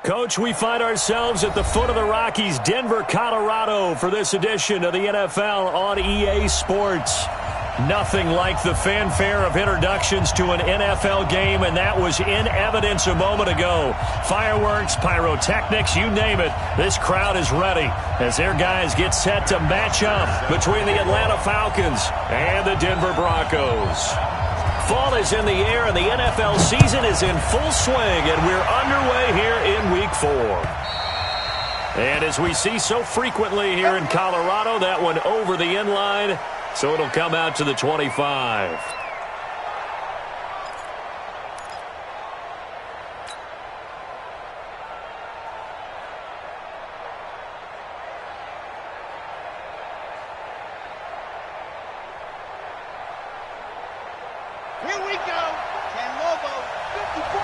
Coach, we find ourselves at the foot of the Rockies, Denver, Colorado, for this edition of the NFL on EA Sports. Nothing like the fanfare of introductions to an NFL game, and that was in evidence a moment ago. Fireworks, pyrotechnics, you name it. This crowd is ready as their guys get set to match up between the Atlanta Falcons and the Denver Broncos. Fall is in the air, and the NFL season is in full swing, and we're underway here in Week 4. And as we see so frequently here in Colorado, that one over the end line, so it'll come out to the 25. Here we go. Can Lobo, 54.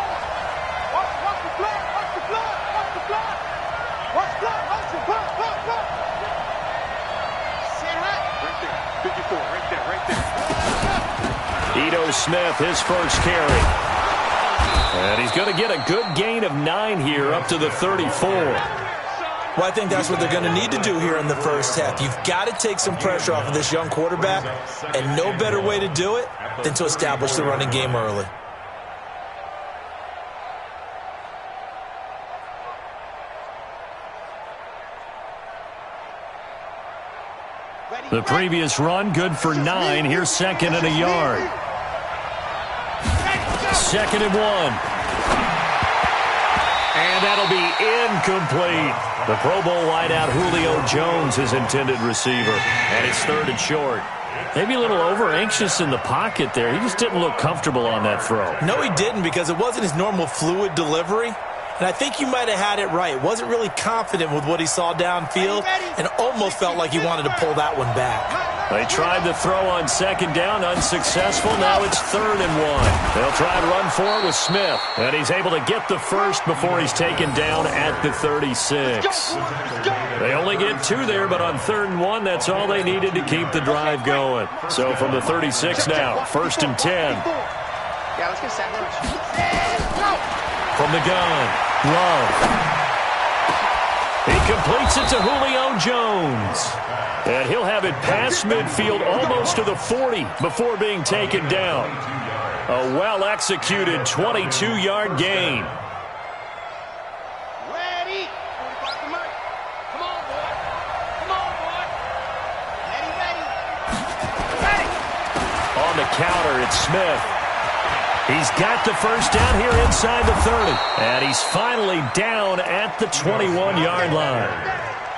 Watch the blood, watch the blood, watch the blood. Watch blood, watch the blood. Sit high. Right there, 54, right there. Ito Smith, his first carry. And he's going to get a good gain of 9 here up to the 34. Well, I think that's what they're going to need to do here in the first half. You've got to take some pressure off of this young quarterback, and no better way to do it than to establish the running game early. The previous run, good for 9. Here's second and a yard. 2nd and 1. And that'll be incomplete. The Pro Bowl wideout Julio Jones, his intended receiver. And it's 3rd and short. Maybe a little over-anxious in the pocket there. He just didn't look comfortable on that throw. No, he didn't, because it wasn't his normal fluid delivery. And I think you might have had it right. Wasn't really confident with what he saw downfield and almost felt like he wanted to pull that one back. They tried the throw on 2nd down, unsuccessful. Now it's 3rd and 1. They'll try and run forward with Smith. And he's able to get the first before he's taken down at the 36. They only get 2 there, but on 3rd and 1, that's all they needed to keep the drive going. So from the 36 now, 1st and 10. Yeah, let's get sandwich. From the gun, Love. He completes it to Julio Jones. And he'll have it past midfield almost to the 40 before being taken down. A well-executed 22-yard gain. Ready. Come on, boy. Come on, boy. Ready. On the counter, it's Smith. He's got the first down here inside the 30. And he's finally down at the 21-yard line.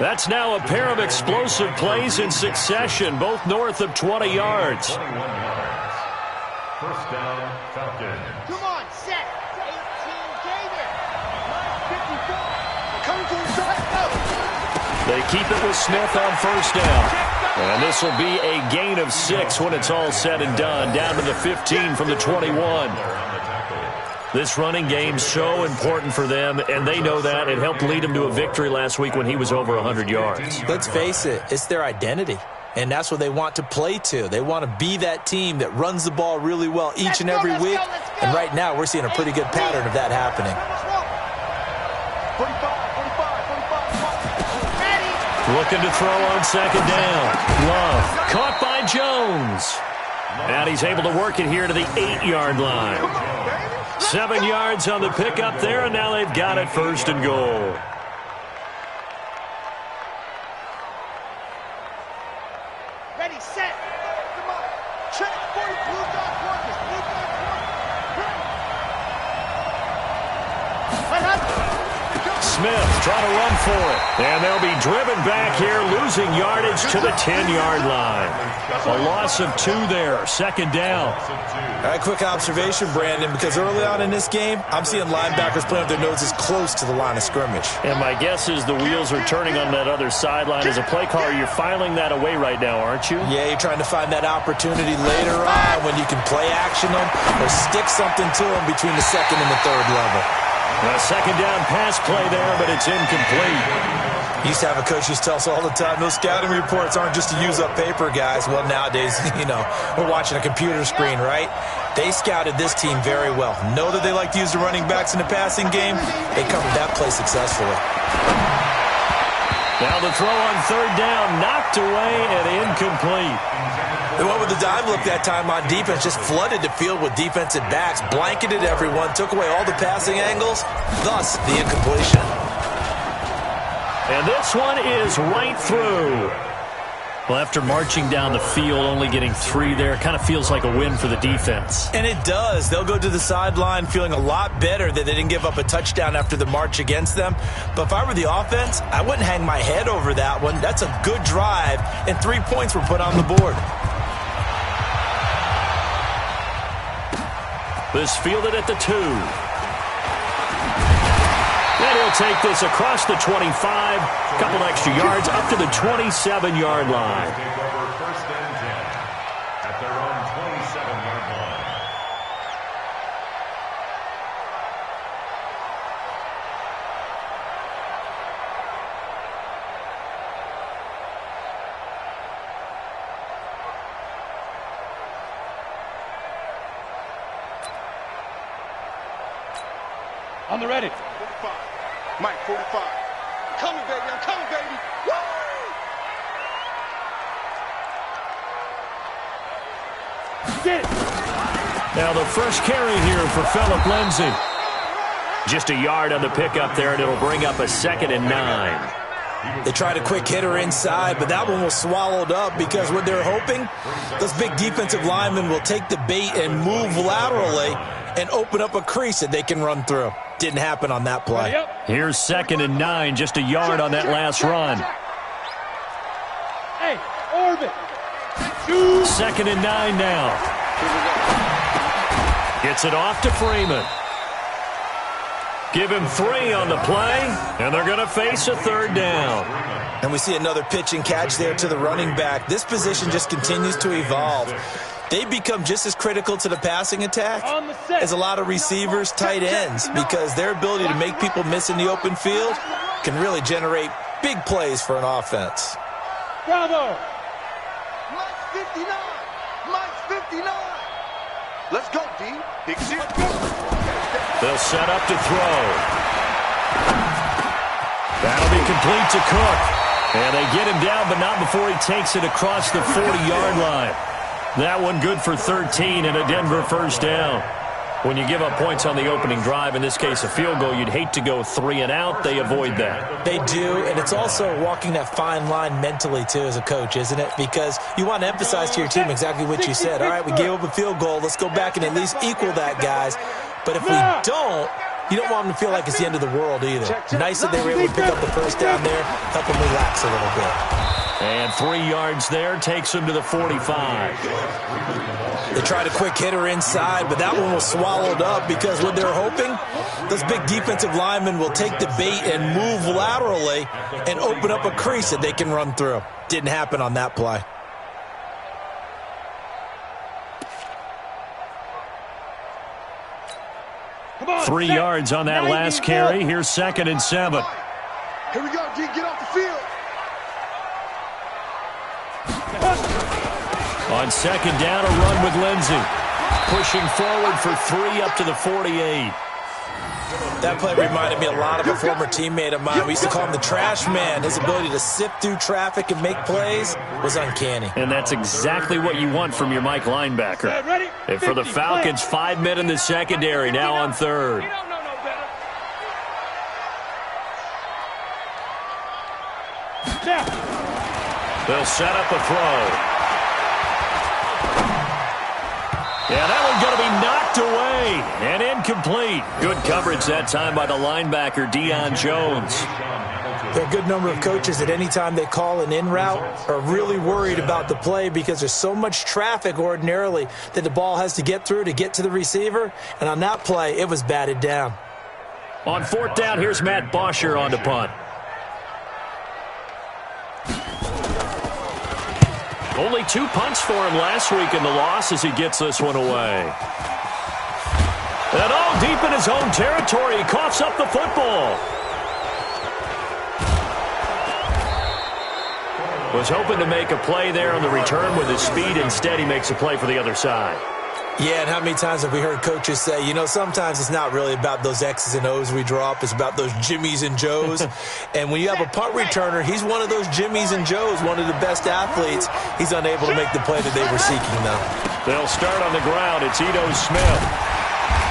That's now a pair of explosive plays in succession, both north of 20 yards. 21 yards. First down, Falcons. Come on, set. 18 Gator. 54. Come to the side. Go. They keep it with Smith on first down. And this will be a gain of 6 when it's all said and done, down to the 15 from the 21. This running game so important for them, and they know that. It helped lead them to a victory last week when he was over 100 yards. Let's face it, it's their identity, and that's what they want to play to. They want to be that team that runs the ball really well each and every week, and right now we're seeing a pretty good pattern of that happening. 45. Looking to throw on 2nd down. Love caught by Jones. And he's able to work it here to the 8-yard line. 7 yards on the pickup there, and now they've got it 1st and goal. Ready, set. Come on. Check. Blue dot corpus. What happened? Smith trying to run for it. And they'll be driven back here, losing yardage to the 10-yard line. A loss of 2 there, 2nd down. All right, quick observation, Brandon, because early on in this game, I'm seeing linebackers playing with their noses close to the line of scrimmage. And my guess is the wheels are turning on that other sideline. As a play caller, you're filing that away right now, aren't you? Yeah, you're trying to find that opportunity later on when you can play action them or stick something to them between the 2nd and the 3rd level. A 2nd down pass play there, but it's incomplete. Used to have a coach used to tell us all the time, those scouting reports aren't just to use up paper, guys. Well, nowadays, we're watching a computer screen, right? They scouted this team very well. Know that they like to use the running backs in the passing game. They covered that play successfully. Now the throw on third down, knocked away and incomplete. They went with the dive look that time on defense, just flooded the field with defensive backs, blanketed everyone, took away all the passing angles, thus the incompletion. And this one is right through. Well, after marching down the field, only getting 3 there, kind of feels like a win for the defense. And it does. They'll go to the sideline feeling a lot better that they didn't give up a touchdown after the march against them. But if I were the offense, I wouldn't hang my head over that one. That's a good drive, and 3 points were put on the board. This fielded at the 2. And he'll take this across the 25, a couple extra yards, up to the 27-yard line. Take over first and 10 at their own 27-yard line. On the ready. 45. Mike, 45. I'm coming, baby. I'm coming, baby. Woo! Get it. Now the first carry here for Phillip Lindsay. Just a yard on the pickup there, and it'll bring up a 2nd and 9. They tried a quick hitter inside, but that one was swallowed up because what they're hoping, those big defensive linemen will take the bait and move laterally and open up a crease that they can run through. Didn't happen on that play. Here's 2nd and 9, just a yard on that last run. Hey, orbit. 2nd and 9 now. Gets it off to Freeman. Give him 3 on the play, and they're going to face a 3rd down. And we see another pitch and catch there to the running back. This position just continues to evolve. They become just as critical to the passing attack as a lot of receivers, tight ends, because their ability to make people miss in the open field can really generate big plays for an offense. Bravo. Mike's 59. Mike's 59. Let's go, D. Big shit. They'll set up to throw. That'll be complete to Cook. And they get him down, but not before he takes it across the 40-yard line. That one good for 13 and a Denver first down. When you give up points on the opening drive, in this case a field goal, you'd hate to go 3 and out. They avoid that. They do, and it's also walking that fine line mentally, too, as a coach, isn't it? Because you want to emphasize to your team exactly what you said. All right, we gave up a field goal. Let's go back and at least equal that, guys. But if we don't, you don't want them to feel like it's the end of the world either. Nice that they were able to pick up the first down there, help them relax a little bit. And 3 yards there takes them to the 45. They tried a quick hitter inside, but that one was swallowed up because what they're hoping, those big defensive linemen will take the bait and move laterally and open up a crease that they can run through. Didn't happen on that play. Come on, 3 yards on that last carry. Here's 2nd and 7. Here we go, D. Get off the field. On 2nd down, a run with Lindsay. Pushing forward for 3 up to the 48. That play reminded me a lot of a former teammate of mine. We used to call him the trash man. His ability to sift through traffic and make plays was uncanny. And that's exactly what you want from your Mike linebacker. And for the Falcons, 5 men in the secondary, now on 3rd. They'll set up a throw. Yeah, that one's going to be knocked away and incomplete. Good coverage that time by the linebacker, Deion Jones. There are a good number of coaches at any time they call an in route are really worried about the play because there's so much traffic ordinarily that the ball has to get through to get to the receiver. And on that play, it was batted down. On 4th down, here's Matt Bosher on the punt. Only 2 punts for him last week in the loss as he gets this one away. And all deep in his own territory, he coughs up the football. Was hoping to make a play there on the return with his speed. Instead, he makes a play for the other side. Yeah, and how many times have we heard coaches say, you know, sometimes it's not really about those X's and O's we draw up. It's about those Jimmies and Joes. And when you have a punt returner, he's one of those Jimmies and Joes, one of the best athletes. He's unable to make the play that they were seeking, though. They'll start on the ground. It's Ito Smith.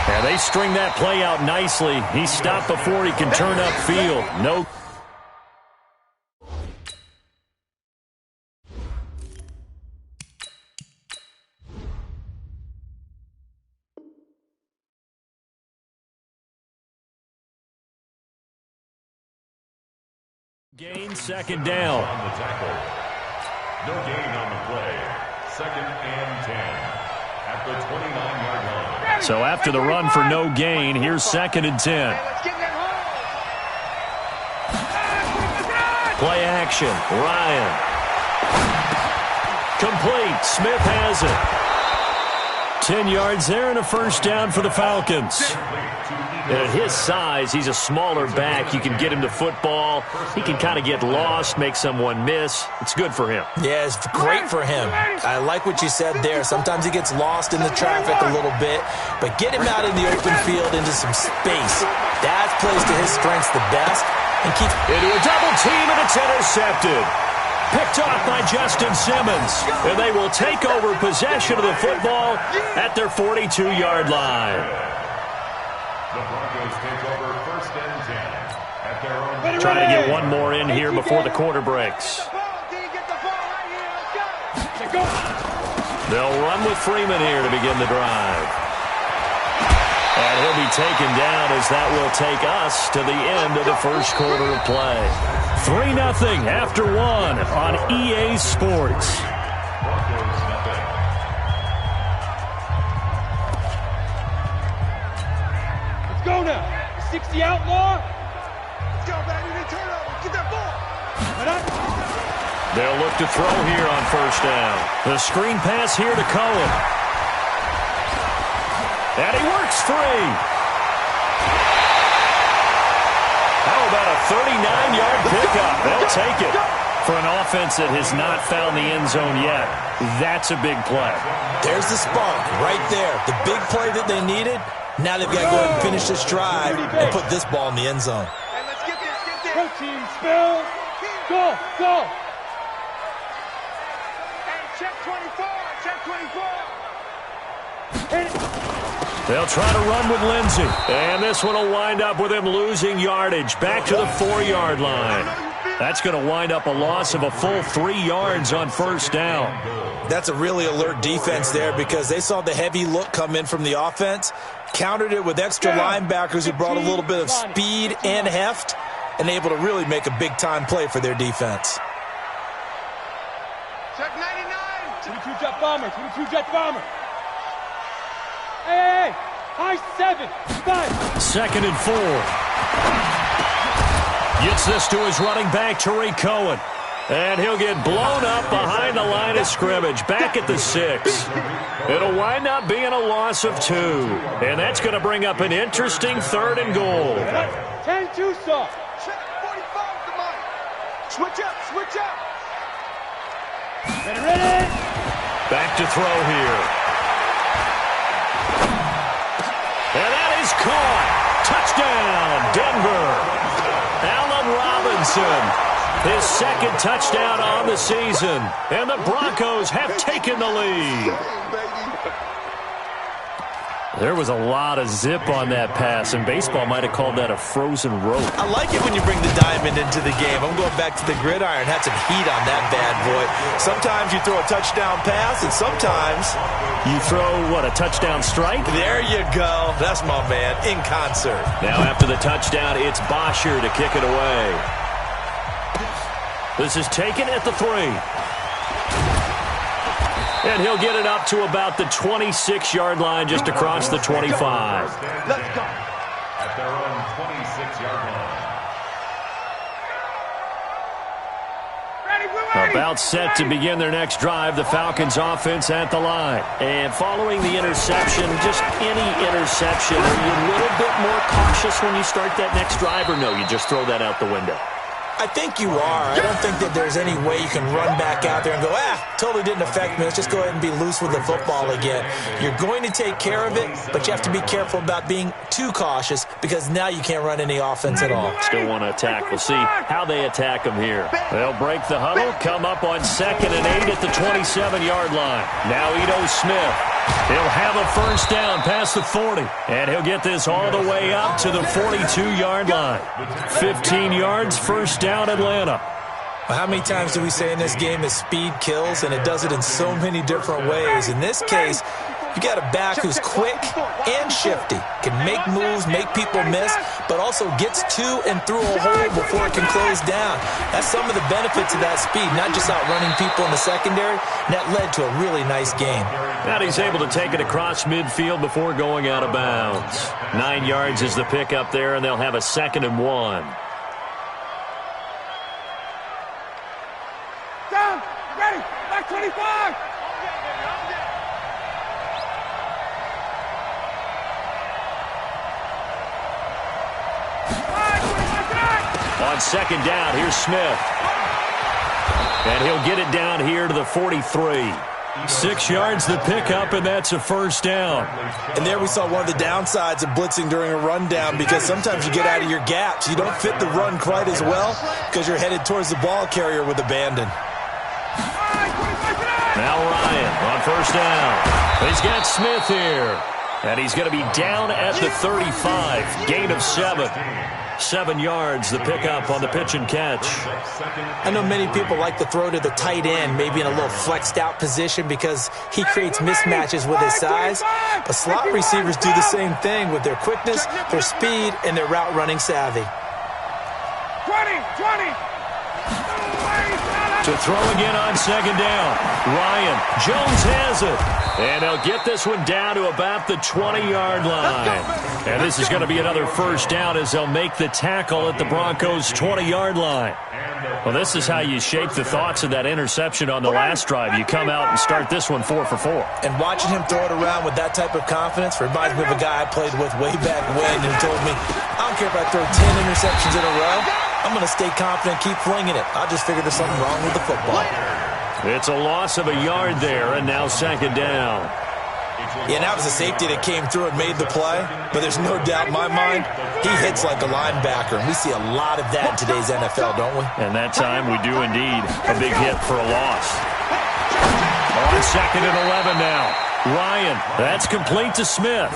And they string that play out nicely. He's stopped before he can turn upfield. No. Gain, second down. On the tackle. No gain on the play. 2nd and 10 at the 29-yard line. So after the run for no gain, here's 2nd and 10. Play action. Ryan. Complete. Smith has it. 10 yards there and a first down for the Falcons. And at his size, he's a smaller back. You can get him to football. He can kind of get lost, make someone miss. It's good for him. Yeah, it's great for him. I like what you said there. Sometimes he gets lost in the traffic a little bit, but get him out in the open field into some space. That plays to his strengths the best. And keep into a double team, and it's intercepted. Picked off by Justin Simmons. And they will take over possession of the football at their 42-yard line. The Broncos take over 1st and 10 at their own. Trying to get one more in here before the quarter breaks. They'll run with Freeman here to begin the drive. And he'll be taken down as that will take us to the end of the first quarter of play. 3-0 after 1 on EA Sports. Broncos nothing. Let's go now. 60 outlaw. Let's go, baby. They turn over. Get that ball. They'll look to throw here on first down. The screen pass here to Cohen. And he works free. How about a 39-yard pickup? They'll take it. For an offense that has not found the end zone yet, that's a big play. There's the spark right there. The big play that they needed. Now they've got to go ahead and finish this drive and put this ball in the end zone. Hey, let's get this, get this. Protein spill. Go, go. Hey, check 24, check 24. Hit it. They'll try to run with Lindsey. And this one will wind up with him losing yardage back to the 4-yard line. That's going to wind up a loss of a full 3 yards on first down. That's a really alert defense there because they saw the heavy look come in from the offense, countered it with extra linebackers who brought a little bit of speed and heft, and able to really make a big-time play for their defense. Check 99. 22-jet bomber, 22-jet bomber. Hey, high 7, 5. 2nd and 4. Gets this to his running back, Tariq Cohen. And he'll get blown up behind the line of scrimmage, back at the 6. It'll wind up being a loss of 2. And that's going to bring up an interesting 3rd and goal. 10-2 saw. Check 45 to Mike. Switch up, switch up. Ready. Back to throw here. And that is caught. Touchdown, Denver. Allen Robinson, his 2nd touchdown on the season. And the Broncos have taken the lead. There was a lot of zip on that pass, and baseball might have called that a frozen rope. I like it when you bring the diamond into the game. I'm going back to the gridiron. Had some heat on that bad boy. Sometimes you throw a touchdown pass, and sometimes you throw, what, a touchdown strike? There you go. That's my man, in concert. Now after the touchdown, it's Bosher to kick it away. This is taken at the 3. And he'll get it up to about the 26-yard line, just across the 25. Let's go. At their own 26-yard line. About set to begin their next drive, the Falcons offense at the line. And following the interception, just any interception, are you a little bit more cautious when you start that next drive, or no, you just throw that out the window? I think you are. I don't think that there's any way you can run back out there and go, totally didn't affect me. Let's just go ahead and be loose with the football again. You're going to take care of it, but you have to be careful about being too cautious because now you can't run any offense at all. Still want to attack. We'll see how they attack them here. They'll break the huddle, come up on 2nd and 8 at the 27-yard line. Now Ito Smith. He'll have a first down past the 40, and he'll get this all the way up to the 42-yard line. 15 yards, first down, Atlanta. Well, how many times do we say in this game that speed kills, and it does it in so many different ways? In this case, you got a back who's quick and shifty, can make moves, make people miss, but also gets to and through a hole before it can close down. That's some of the benefits of that speed, not just outrunning people in the secondary, and that led to a really nice game. And he's able to take it across midfield before going out of bounds. 9 yards is the pickup there, and they'll have a 2nd and 1. Down, ready, back 25. On 2nd down, here's Smith. And he'll get it down here to the 43. 6 yards the pickup, and that's a first down. And there we saw one of the downsides of blitzing during a rundown because sometimes you get out of your gaps. You don't fit the run quite as well because you're headed towards the ball carrier with abandon. Now Ryan on first down. He's got Smith here. And he's going to be down at the 35. Gain of 7. 7 yards, the pickup on the pitch and catch. I know many people like to throw to the tight end, maybe in a little flexed out position because he creates mismatches with his size. But slot receivers do the same thing with their quickness, their speed, and their route running savvy. 20. To throw again on 2nd down. Ryan, Jones has it. And they'll get this one down to about the 20-yard line. And this is going to be another first down as they'll make the tackle at the Broncos' 20-yard line. Well, this is how you shape the thoughts of that interception on the last drive. You come out and start this one 4 for 4. And watching him throw it around with that type of confidence reminds me of a guy I played with way back when who told me, I don't care if I throw 10 interceptions in a row. I'm going to stay confident, keep flinging it. I just figured there's something wrong with the football. It's a loss of a yard there, and now 2nd down. Yeah, and that was a safety that came through and made the play. But there's no doubt in my mind, he hits like a linebacker. And we see a lot of that in today's NFL, don't we? And that time we do indeed. A big hit for a loss. On 2nd and 11 now. Ryan, that's complete to Smith.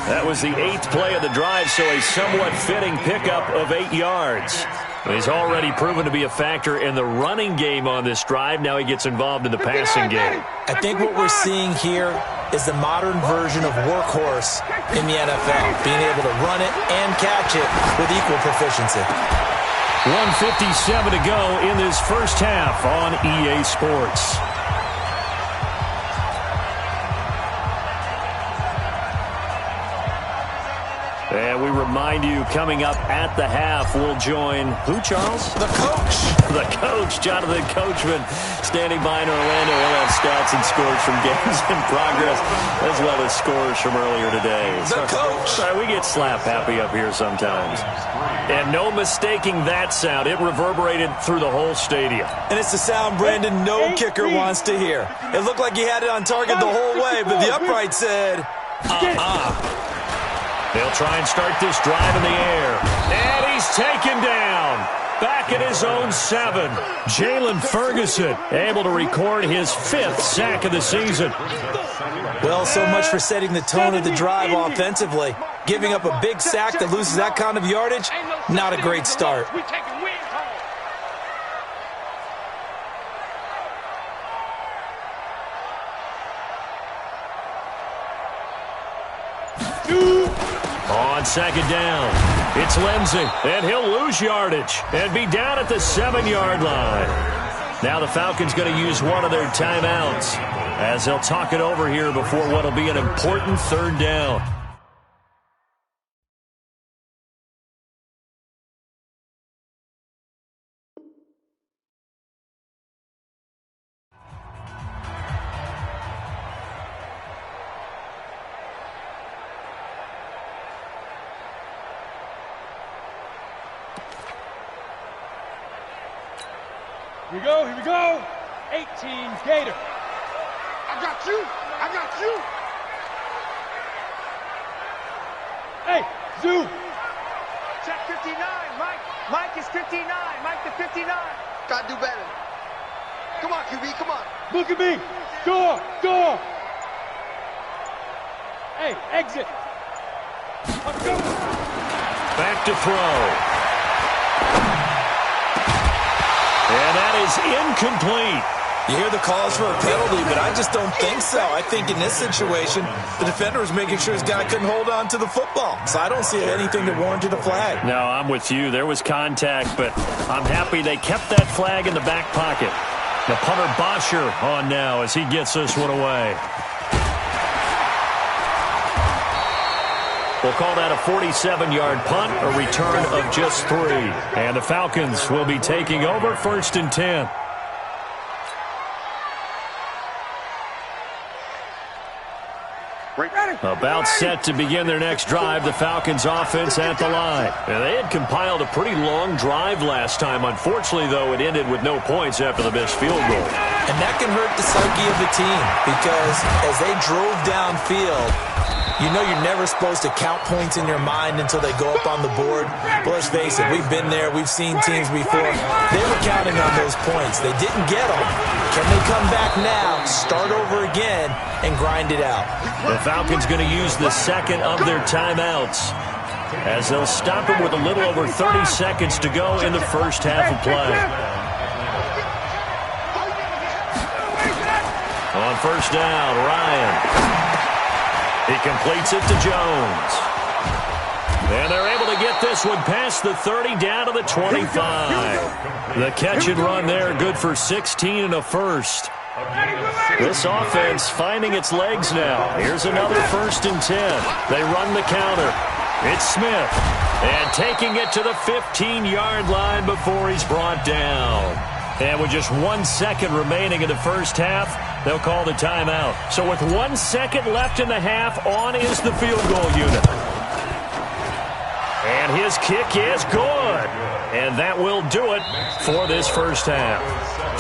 That was the 8th play of the drive, so a somewhat fitting pickup of 8 yards. He's already proven to be a factor in the running game on this drive. Now he gets involved in the passing game. I think what we're seeing here is the modern version of workhorse in the NFL, being able to run it and catch it with equal proficiency. 1:57 to go in this first half on EA Sports. And we remind you, coming up at the half, we'll join who, Charles? The coach. The coach, Jonathan Coachman, standing by in Orlando. He'll have stats and scores from games in progress, as well as scores from earlier today. The coach. Sorry, we get slap happy up here sometimes. And no mistaking that sound. It reverberated through the whole stadium. And it's the sound, Brandon, no kicker wants to hear. It looked like he had it on target the whole way, but the upright said, They'll try and start this drive in the air. And he's taken down. Back at his own 7. Jalen Ferguson able to record his 5th sack of the season. Well, so much for setting the tone of the drive offensively. Giving up a big sack that loses that kind of yardage, not a great start. On 2nd down, it's Lindsey, and he'll lose yardage and be down at the 7-yard line. Now the Falcons going to use one of their timeouts as they'll talk it over here before what will be an important 3rd down. Here we go, here we go. 18 Gator. I got you. I got you. Hey, Zoo. Check 59. Mike is 59. Mike to 59. Gotta do better. Come on, QB, come on. Look at me. Door. Hey, exit. Let's go. Back to throw. And that is incomplete. You hear the calls for a penalty, but I just don't think so. I think in this situation, the defender was making sure his guy couldn't hold on to the football. So I don't see anything that warranted a flag. No, I'm with you. There was contact, but I'm happy they kept that flag in the back pocket. The punter Bosher on now as he gets this one away. We'll call that a 47-yard punt, a return of just 3. And the Falcons will be taking over 1st and 10. About set to begin their next drive, the Falcons offense at the line. And they had compiled a pretty long drive last time. Unfortunately, though, it ended with no points after the missed field goal. And that can hurt the psyche of the team because as they drove downfield, you know you're never supposed to count points in your mind until they go up on the board. But let's face it, we've been there. We've seen teams before. They were counting on those points. They didn't get them. Can they come back now, start over again, and grind it out? The Falcons going to use the second of their timeouts as they'll stop it with a little over 30 seconds to go in the first half of play. On first down, Ryan. He completes it to Jones. And they're able to get this one past the 30 down to the 25. The catch and run there, good for 16 and a first. This offense finding its legs now. Here's another 1st and 10. They run the counter. It's Smith. And taking it to the 15-yard line before he's brought down. And with just 1 second remaining in the first half, they'll call the timeout. So with 1 second left in the half, on is the field goal unit. And his kick is good. And that will do it for this first half.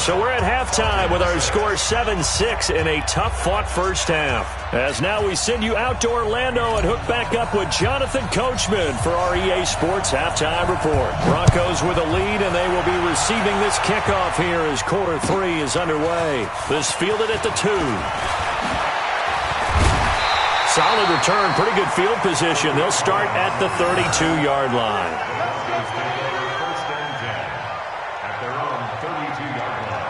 So we're at halftime with our score 7-6 in a tough-fought first half. As now we send you out to Orlando and hook back up with Jonathan Coachman for our EA Sports Halftime Report. Broncos with a lead, and they will be receiving this kickoff here as quarter 3 is underway. This fielded at the 2. Solid return, pretty good field position. They'll start at the 32-yard line. First and 10 at their own 32-yard line.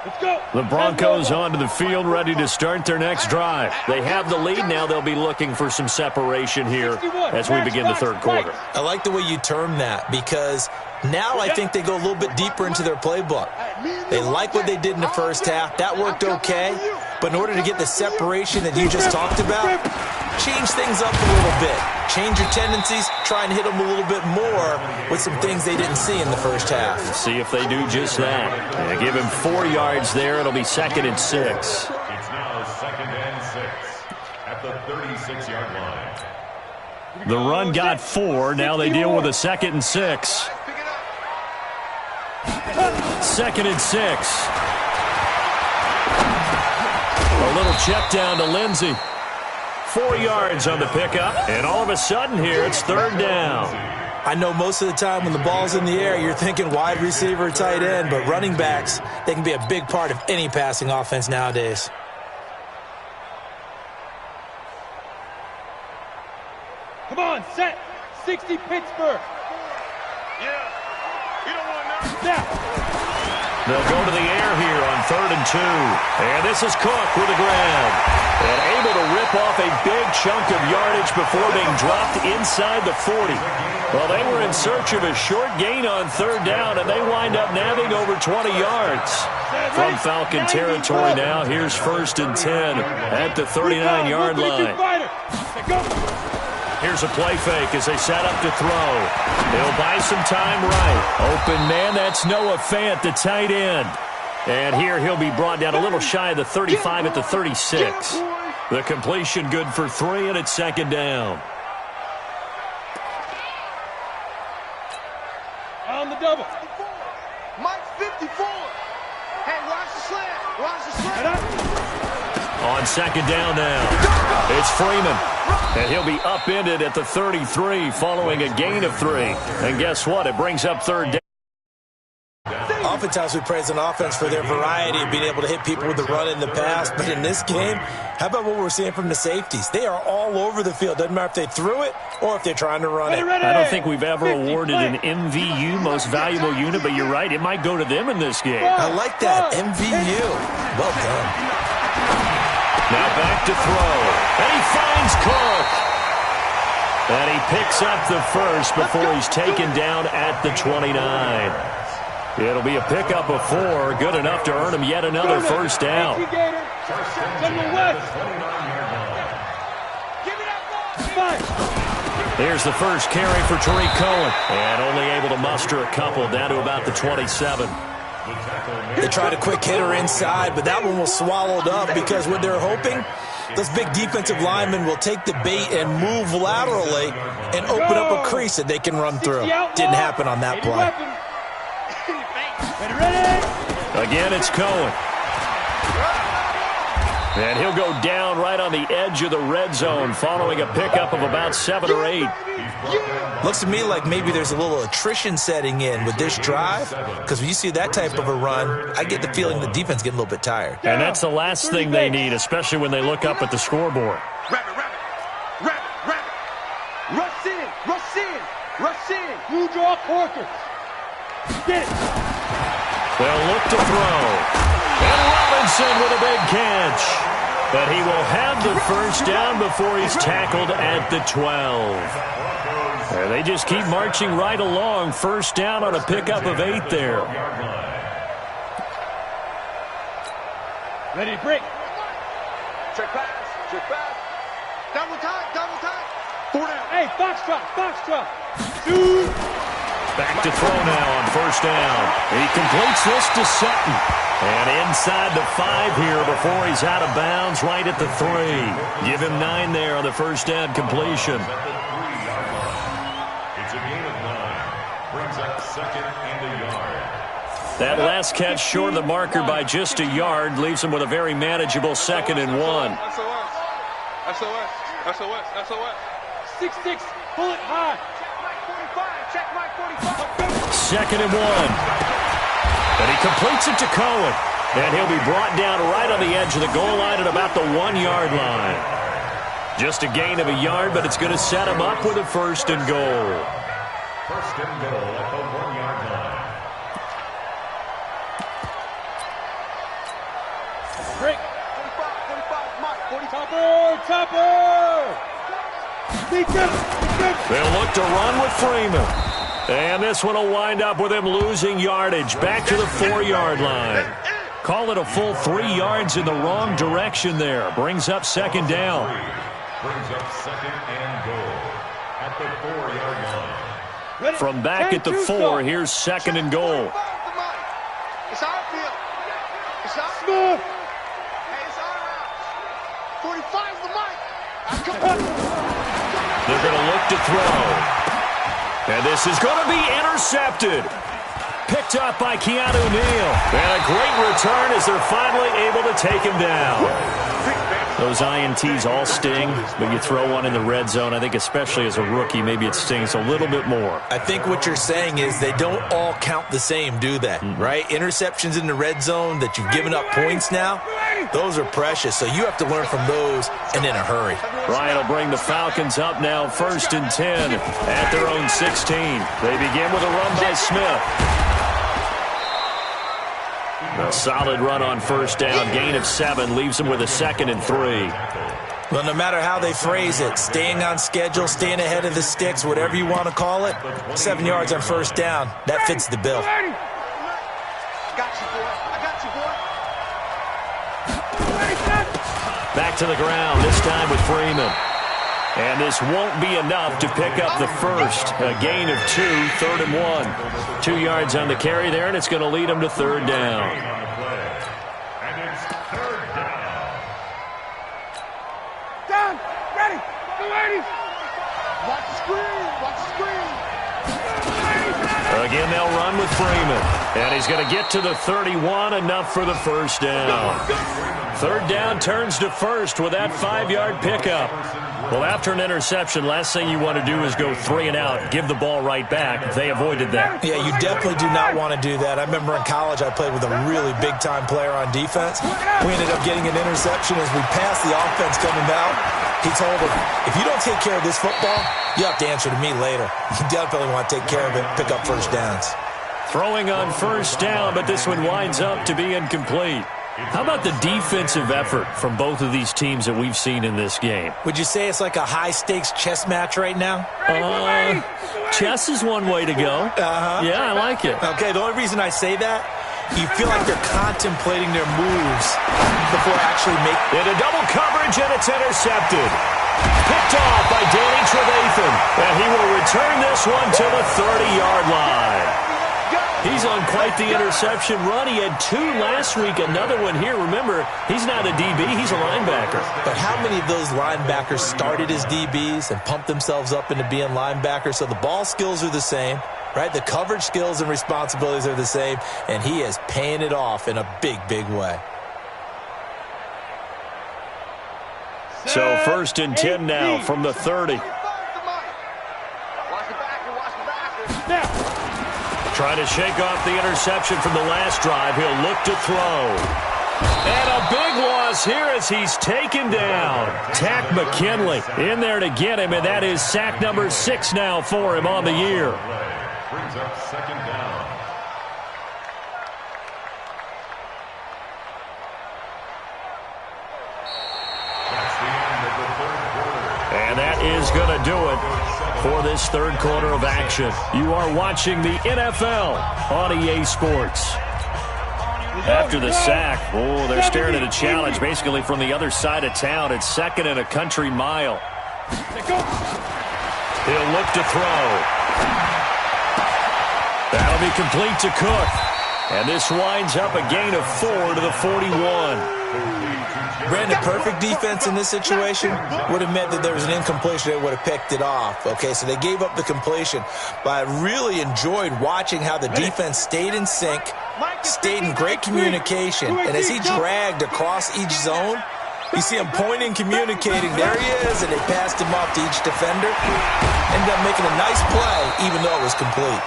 Let's go. The Broncos onto the field, ready to start their next drive. They have the lead. Now they'll be looking for some separation here as we begin the third quarter. I like the way you term that because now I think they go a little bit deeper into their playbook. They like what they did in the first half. That worked okay. But in order to get the separation that you just talked about, change things up a little bit. Change your tendencies. Try and hit them a little bit more with some things they didn't see in the first half. See if they do just that. They give him 4 yards there. It'll be 2nd and 6. It's now 2nd and 6 at the 36-yard line. The run got 4. Now they deal with a 2nd and 6. 2nd and 6. A little check down to Lindsey. 4 yards on the pickup, and all of a sudden here, it's 3rd down. I know most of the time when the ball's in the air, you're thinking wide receiver, tight end, but running backs, they can be a big part of any passing offense nowadays. Come on, set. 60 Pittsburgh. Yeah. You don't want nothing. Now. They'll go to the air here on 3rd and 2. And this is Cook with a grab. And able to rip off a big chunk of yardage before being dropped inside the 40. Well, they were in search of a short gain on 3rd down, and they wind up nabbing over 20 yards. From Falcon territory now, here's 1st and 10 at the 39-yard line. Here's a play fake as they set up to throw. They'll buy some time right. Open man, that's Noah Fant, the tight end. And here he'll be brought down a little shy of the 35 at the 36. The completion good for 3, and it's second down. On the double. Mike 54. Hey, watch the slant. Watch the slant. On second down now, it's Freeman. And he'll be upended at the 33 following a gain of 3. And guess what? It brings up third down. Oftentimes we praise an offense for their variety of being able to hit people with the run in the pass. But in this game, how about what we're seeing from the safeties? They are all over the field. Doesn't matter if they threw it or if they're trying to run it. I don't think we've ever awarded an MVU, most valuable unit, but you're right. It might go to them in this game. I like that. MVU. Well done. Now back to throw. And he finds Cook. And he picks up the first before he's taken down at the 29. It'll be a pickup of 4, good enough to earn him yet another first down. Here's the first carry for Tariq Cohen. And only able to muster a couple down to about the 27. They tried a quick hitter inside, but that one was swallowed up because what they're hoping, those big defensive linemen will take the bait and move laterally and open up a crease that they can run through. Didn't happen on that play. Again, it's Cohen. And he'll go down right on the edge of the red zone following a pickup of about 7 or 8. Looks to me like maybe there's a little attrition setting in with this drive, because when you see that type of a run, I get the feeling the defense getting a little bit tired. And that's the last thing they need, especially when they look up at the scoreboard. Rabbit. Rush in. Blue draw Corker. Get it. They'll look to throw. And Robinson with a big catch. But he will have the first down before he's tackled at the 12. And they just keep marching right along. First down on a pickup of 8 there. Ready to break. Check pass. Double time. 4 down. Hey, Foxtrot. Dude. Back to throw now on first down. He completes this to Sutton. And inside the 5 here before he's out of bounds right at the 3. Give him 9 there on the first down completion. It's a gain of 9. Brings up second and a yard. That last catch short of the marker by just a yard leaves him with a very manageable 2nd and 1. SOS. 6-6. Pull it high. Check my 45. 2nd and 1. And he completes it to Cohen. And he'll be brought down right on the edge of the goal line at about the 1-yard line. Just a gain of a yard, but it's going to set him up with a 1st and goal. 1st and goal at the 1-yard line. Break. 45, Mike. Topper. They'll look to run with Freeman. And this one will wind up with him losing yardage back to the 4-yard line. Call it a full 3 yards in the wrong direction there. Brings up 2nd down. Brings up 2nd and goal at the 4-yard line. From back at the 4, here's 2nd and goal. It's outfield. It's outfield. Hey, it's out of rounds. 45's the mic. They're going to look to throw. And this is going to be intercepted. Picked up by Keanu Neal. And a great return as they're finally able to take him down. Those INTs all sting, but you throw one in the red zone, I think especially as a rookie, maybe it stings a little bit more. I think what you're saying is they don't all count the same, do they? Right? Interceptions in the red zone that you've given up points now, those are precious. So you have to learn from those and in a hurry. Ryan will bring the Falcons up now 1st and 10 at their own 16. They begin with a run by Smith. A solid run on first down, gain of 7, leaves them with a 2nd and 3. Well, no matter how they phrase it, staying on schedule, staying ahead of the sticks, whatever you want to call it, 7 yards on first down, that fits the bill. I got you, boy. Back to the ground, this time with Freeman. And this won't be enough to pick up the first. A gain of 2, 3rd and 1. 2 yards on the carry there, and it's going to lead them to 3rd down. Watch the screen. Watch the screen. Again, they'll run with Freeman. And he's going to get to the 31, enough for the first down. Third down turns to first with that 5-yard pickup. Well, after an interception, last thing you want to do is go 3 and out, give the ball right back. They avoided that. Yeah, you definitely do not want to do that. I remember in college I played with a really big-time player on defense. We ended up getting an interception as we passed the offense coming out. He told him, if you don't take care of this football, you have to answer to me later. You definitely want to take care of it, pick up first downs. Throwing on first down, but this one winds up to be incomplete. How about the defensive effort from both of these teams that we've seen in this game? Would you say it's like a high-stakes chess match right now? Chess is one way to go. Yeah, I like it. Okay, the only reason I say that, you feel like they're contemplating their moves before actually making into double coverage, and it's intercepted. Picked off by Danny Trevathan, and he will return this one to the 30-yard line. He's on quite the interception run. He had 2 last week, another one here. Remember, he's not a DB, he's a linebacker. But how many of those linebackers started as DBs and pumped themselves up into being linebackers? So the ball skills are the same, right? The coverage skills and responsibilities are the same, and he is paying it off in a big, big way. So 1st and 10 now from the 30. Trying to shake off the interception from the last drive. He'll look to throw. And a big loss here as he's taken down. Tack McKinley in there to get him, and that is sack number 6 now for him on the year. Brings up 2nd down. That's the end of the 3rd quarter. And that is going to do it for this 3rd quarter of action. You are watching the NFL on EA Sports. After the sack, they're staring at a challenge basically from the other side of town. It's 2nd and a country mile. He'll look to throw. That'll be complete to Cook. And this winds up a gain of 4 to the 41. Brandon, perfect defense in this situation would have meant that there was an incompletion. They would have picked it off. Okay, so they gave up the completion. But I really enjoyed watching how the defense stayed in sync, stayed in great communication. And as he dragged across each zone, you see him pointing, communicating. There he is, and they passed him off to each defender. Ended up making a nice play, even though it was complete.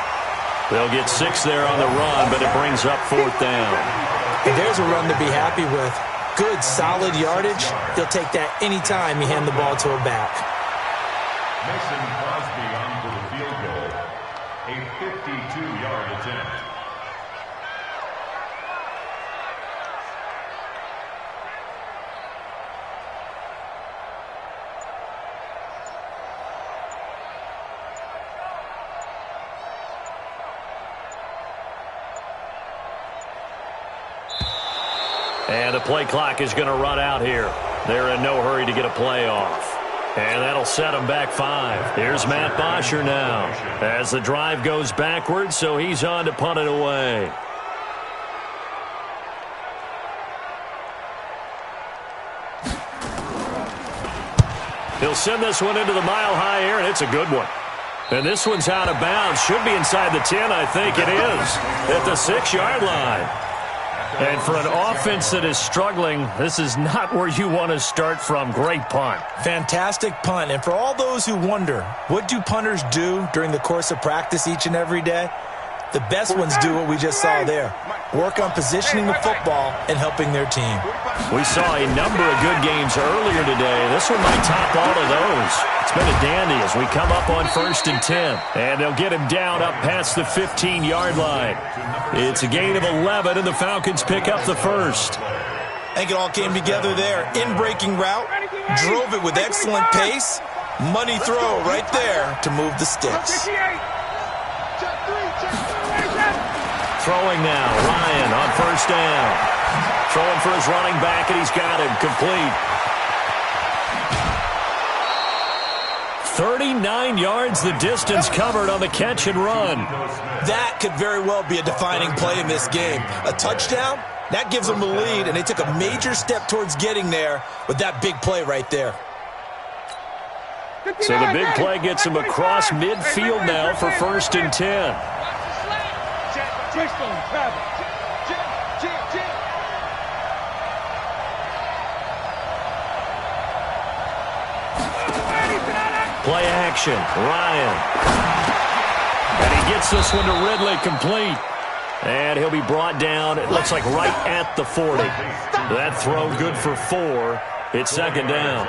They'll get 6 there on the run, but it brings up 4th down. And there's a run to be happy with. Good, solid yardage. He'll take that anytime you hand the ball to a back. Mason Crosby on for the field goal. A 52-yard attempt. And the play clock is going to run out here. They're in no hurry to get a play off. And that'll set them back 5. Here's Matt Bosher now as the drive goes backwards, so he's on to punt it away. He'll send this one into the mile-high air, and it's a good one. And this one's out of bounds. Should be inside the 10, I think it is, at the 6-yard line. And for an offense that is struggling, this is not where you want to start from. Great punt. Fantastic punt. And for all those who wonder, what do punters do during the course of practice each and every day? The best ones do what we just saw there. Work on positioning the football and helping their team. We saw a number of good games earlier today. This one might top all of those. It's been a dandy as we come up on 1st and 10. And they'll get him down up past the 15-yard line. It's a gain of 11, and the Falcons pick up the first. I think it all came together there. In-breaking route, drove it with excellent pace. Money throw right there to move the sticks. Throwing now, Ryan on 1st down. Throwing for his running back, and he's got him complete. 39 yards the distance covered on the catch and run. That could very well be a defining play in this game. A touchdown, that gives them the lead, and they took a major step towards getting there with that big play right there. So the big play gets him across midfield now for 1st and 10. Play action, Ryan. And he gets this one to Ridley complete. And he'll be brought down, it looks like right at the 40. That throw good for 4. It's 2nd down.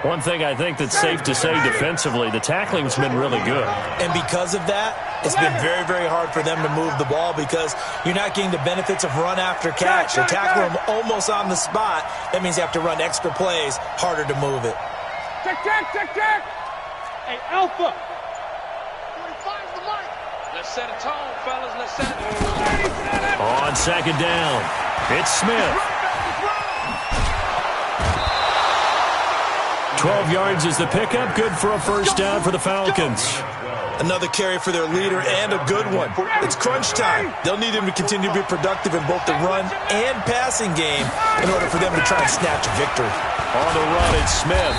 One thing I think that's safe to say defensively, the tackling's been really good. And because of that, it's been very, very hard for them to move the ball because you're not getting the benefits of run after catch. They tackle them almost on the spot. That means you have to run extra plays, harder to move it. Check. Hey, Alpha. Let's set a tone, fellas. Let's set it. On 2nd down, it's Smith. 12 yards is the pickup. Good for a 1st down for the Falcons. Another carry for their leader and a good one. It's crunch time. They'll need him to continue to be productive in both the run and passing game in order for them to try and snatch a victory. On the run, it's Smith.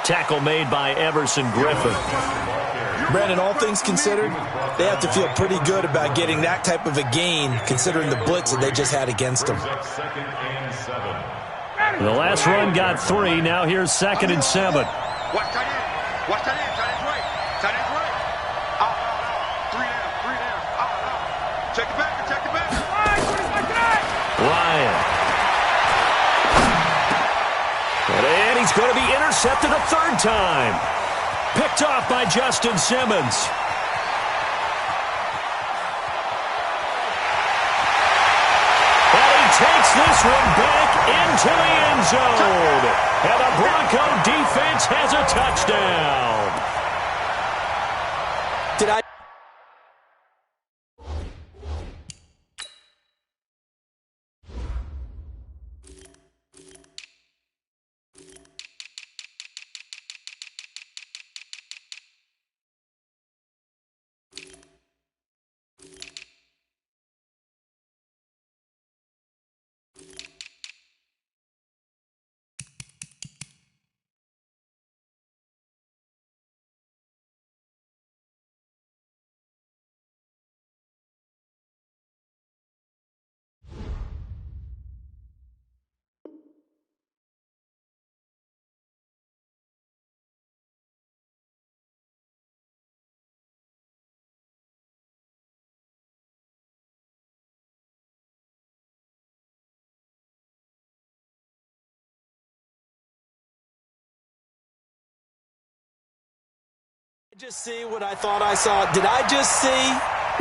Tackle made by Everson Griffin. Brandon, all things considered, they have to feel pretty good about getting that type of a gain considering the blitz that they just had against them. The last run got 3. Now here's 2nd and 7. Watch tight end. Watch tight end. Tight end's right. Tight end's right. Out. 3 down. Out. Check it back. Ryan. And he's going to be intercepted a 3rd time. Picked off by Justin Simmons. And he takes this one back into the end zone. And the Bronco defense has a touchdown. Did I? Just see what I thought I saw. Did I just see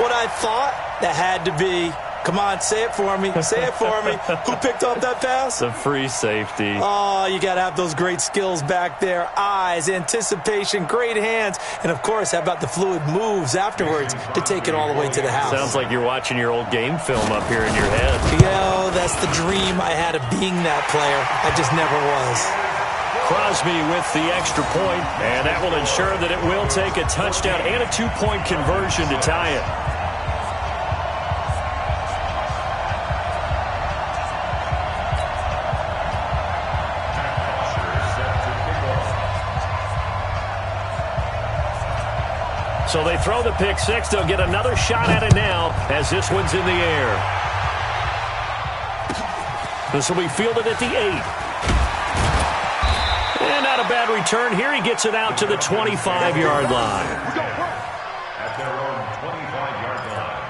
what I thought? That had to be. Come on, say it for me. Say it for me. Who picked off that pass? The free safety. Oh, you got to have those great skills back there. Eyes, anticipation, great hands. And, of course, how about the fluid moves afterwards to take it all the way to the house? Sounds like you're watching your old game film up here in your head. That's the dream I had of being that player. I just never was. Crosby with the extra point, and that will ensure that it will take a touchdown and a 2-point conversion to tie it. So they throw the pick 6. They'll get another shot at it now as this one's in the air. This will be fielded at the 8. And not a bad return here. He gets it out to the 25-yard line. At their own 25-yard line.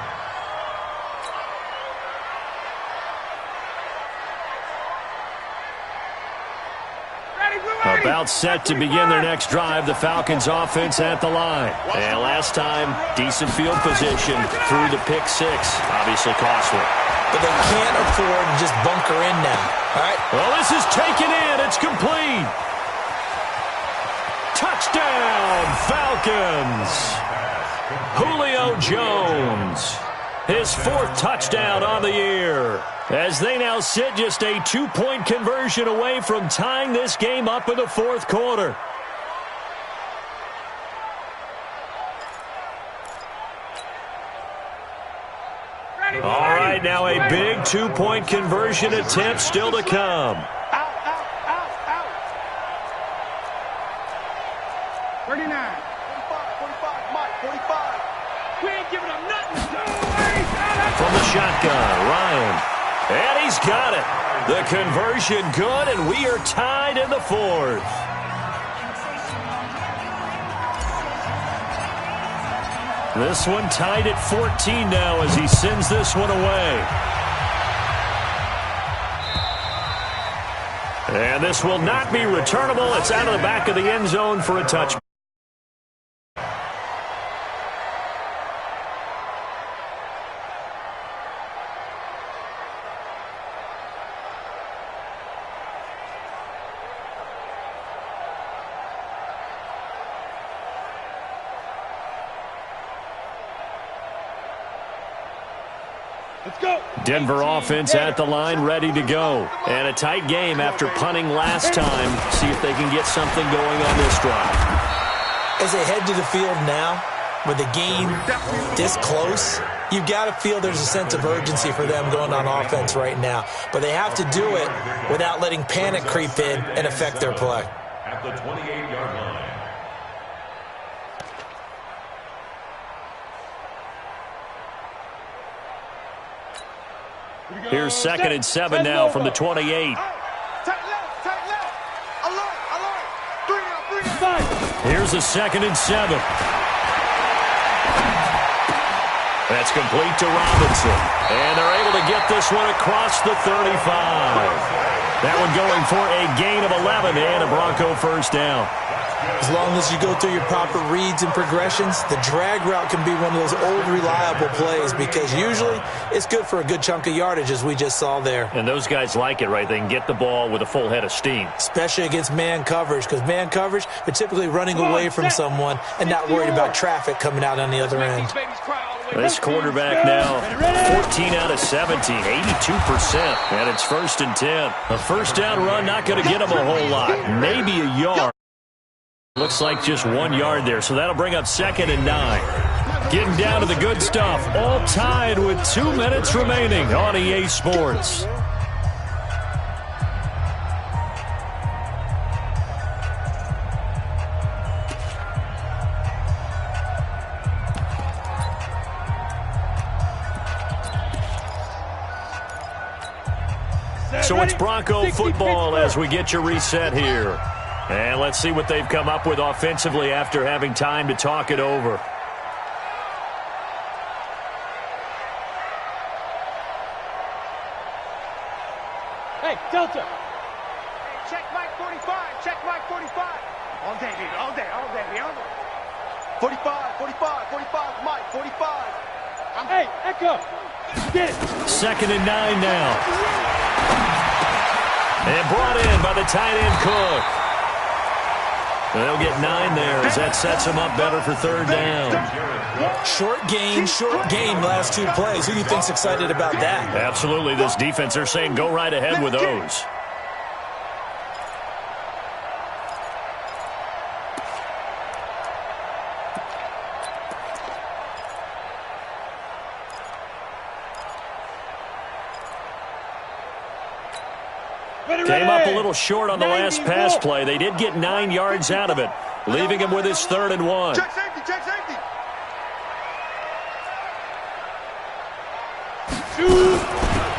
About set to begin their next drive. The Falcons offense at the line. And last time, decent field position through the pick 6. Obviously costly. But they can't afford to just bunker in now. All right. Well, this is taken in. It's complete. Touchdown, Falcons. Julio Jones. His 4th touchdown on the year. As they now sit just a 2-point conversion away from tying this game up in the 4th quarter. All right, now a big 2-point conversion attempt still to come. shotgun. Ryan. And he's got it. The conversion good, and we are tied in the fourth. This one tied at 14 now as he sends this one away. And this will not be returnable. It's out of the back of the end zone for a touchback. Let's go. Denver offense at the line, ready to go. And a tight game after punting last time. See if they can get something going on this drive. As they head to the field now, with the game this close, you've got to feel there's a sense of urgency for them going on offense right now. But they have to do it without letting panic creep in and affect their play. At the 28-yard line. Here's 2nd and 7 now from the 28. Tight left, tight left. Alert, alert. Three out. Here's a 2nd and 7. That's complete to Robinson. And they're able to get this one across the 35. That one going for a gain of 11 and a Bronco first down. As long as you go through your proper reads and progressions, the drag route can be one of those old reliable plays because usually it's good for a good chunk of yardage as we just saw there. And those guys like it, right? They can get the ball with a full head of steam. Especially against man coverage because man coverage, they're typically running away from someone and not worried about traffic coming out on the other end. This quarterback now, 14 out of 17, 82%. And it's 1st and 10. A first down run not going to get him a whole lot. Maybe a yard. Looks like just 1 yard there, so that'll bring up 2nd and 9. Getting down to the good stuff, all tied with 2 minutes remaining on EA Sports. So it's Bronco football as we get you reset here. And let's see what they've come up with offensively after having time to talk it over. Hey, Delta. Hey, check Mike 45. Check Mike 45. All day, baby. All day, all day, baby. All day. 45, 45, 45, Mike, 45. Hey, Echo. Get it. 2nd and 9 now. And brought in by the tight end Cook. They'll get 9 there as that sets them up better for 3rd down. Short gain last 2 plays. Who do you think's excited about that? Absolutely. This defense, they're saying go right ahead with those. Came up a little short on the last pass play. They did get 9 yards out of it, leaving him with his 3rd and 1. Check safety, check safety.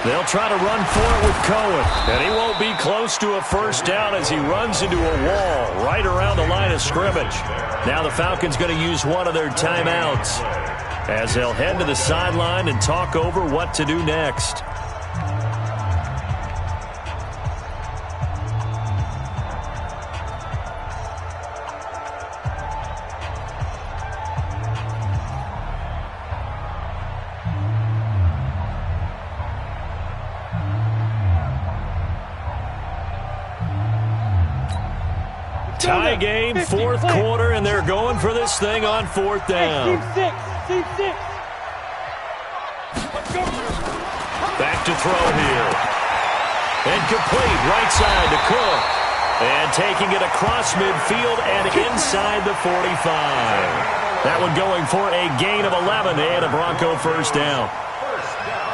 They'll try to run for it with Cohen, and he won't be close to a first down as he runs into a wall right around the line of scrimmage. Now the Falcons going to use one of their timeouts as they'll head to the sideline and talk over what to do next. Tie game, 4th quarter, and they're going for this thing on 4th down. Team 6. Back to throw here. And complete, right side to Cook. And taking it across midfield and inside the 45. That one going for a gain of 11 and a Bronco first down. First down.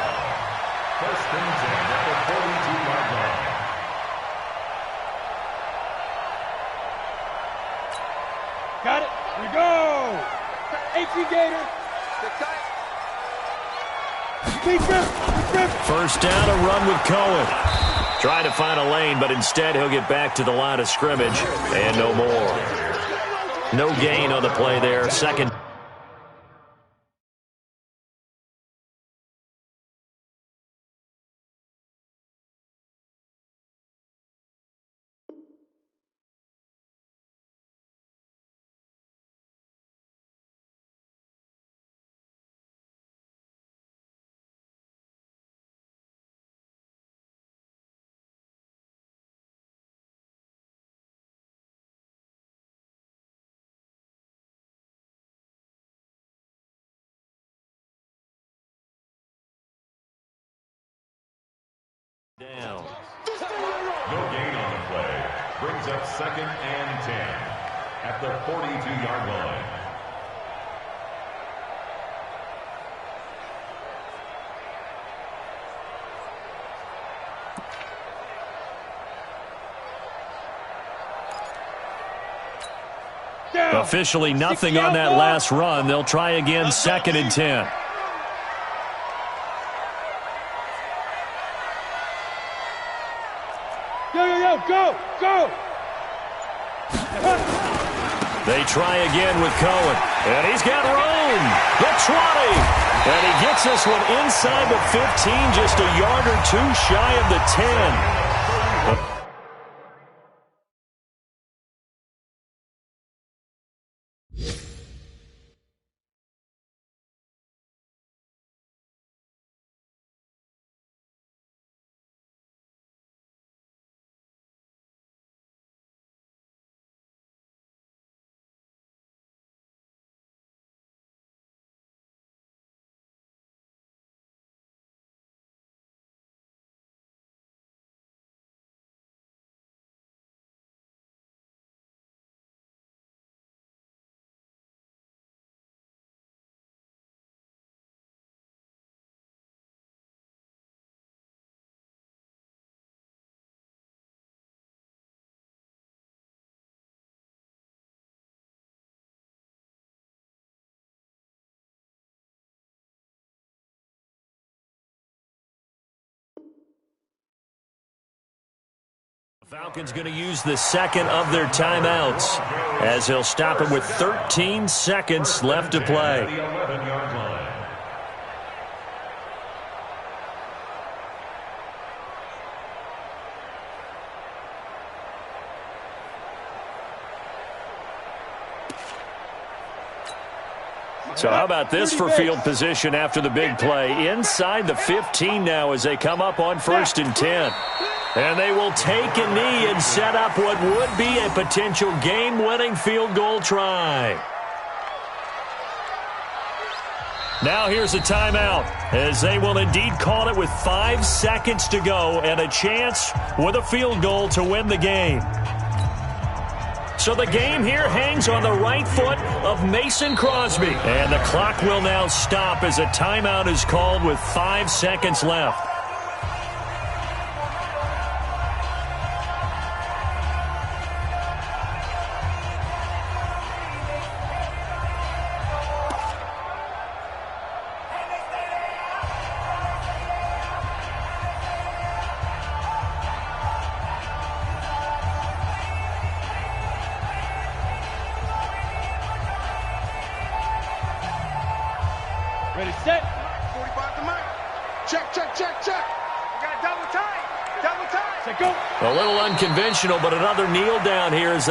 1st and 10 at the 42-yard line. Got it. Here we go. HE Gator. Good cut. First down, a run with Cohen. Trying to find a lane, but instead he'll get back to the line of scrimmage and no more. No gain on the play there. Second. Down. No gain on the play. Brings up second and 10 at the 42-yard line. Officially nothing on that last run. They'll try again, second and 10. Go! They try again with Cohen. And he's got room. The 20. And he gets this one inside the 15, just a yard or two shy of the 10. Falcons going to use the second of their timeouts as he'll stop him with 13 seconds left to play. So how about this for field position after the big play? Inside the 15 now as they come up on 1st and 10. And they will take a knee and set up what would be a potential game-winning field goal try. Now here's a timeout as they will indeed call it with 5 seconds to go and a chance with a field goal to win the game. So the game here hangs on the right foot of Mason Crosby. And the clock will now stop as a timeout is called with 5 seconds left. Ready, set. 45 to Mike. Check. We got double time. Set, go. A little unconventional, but another kneel down here as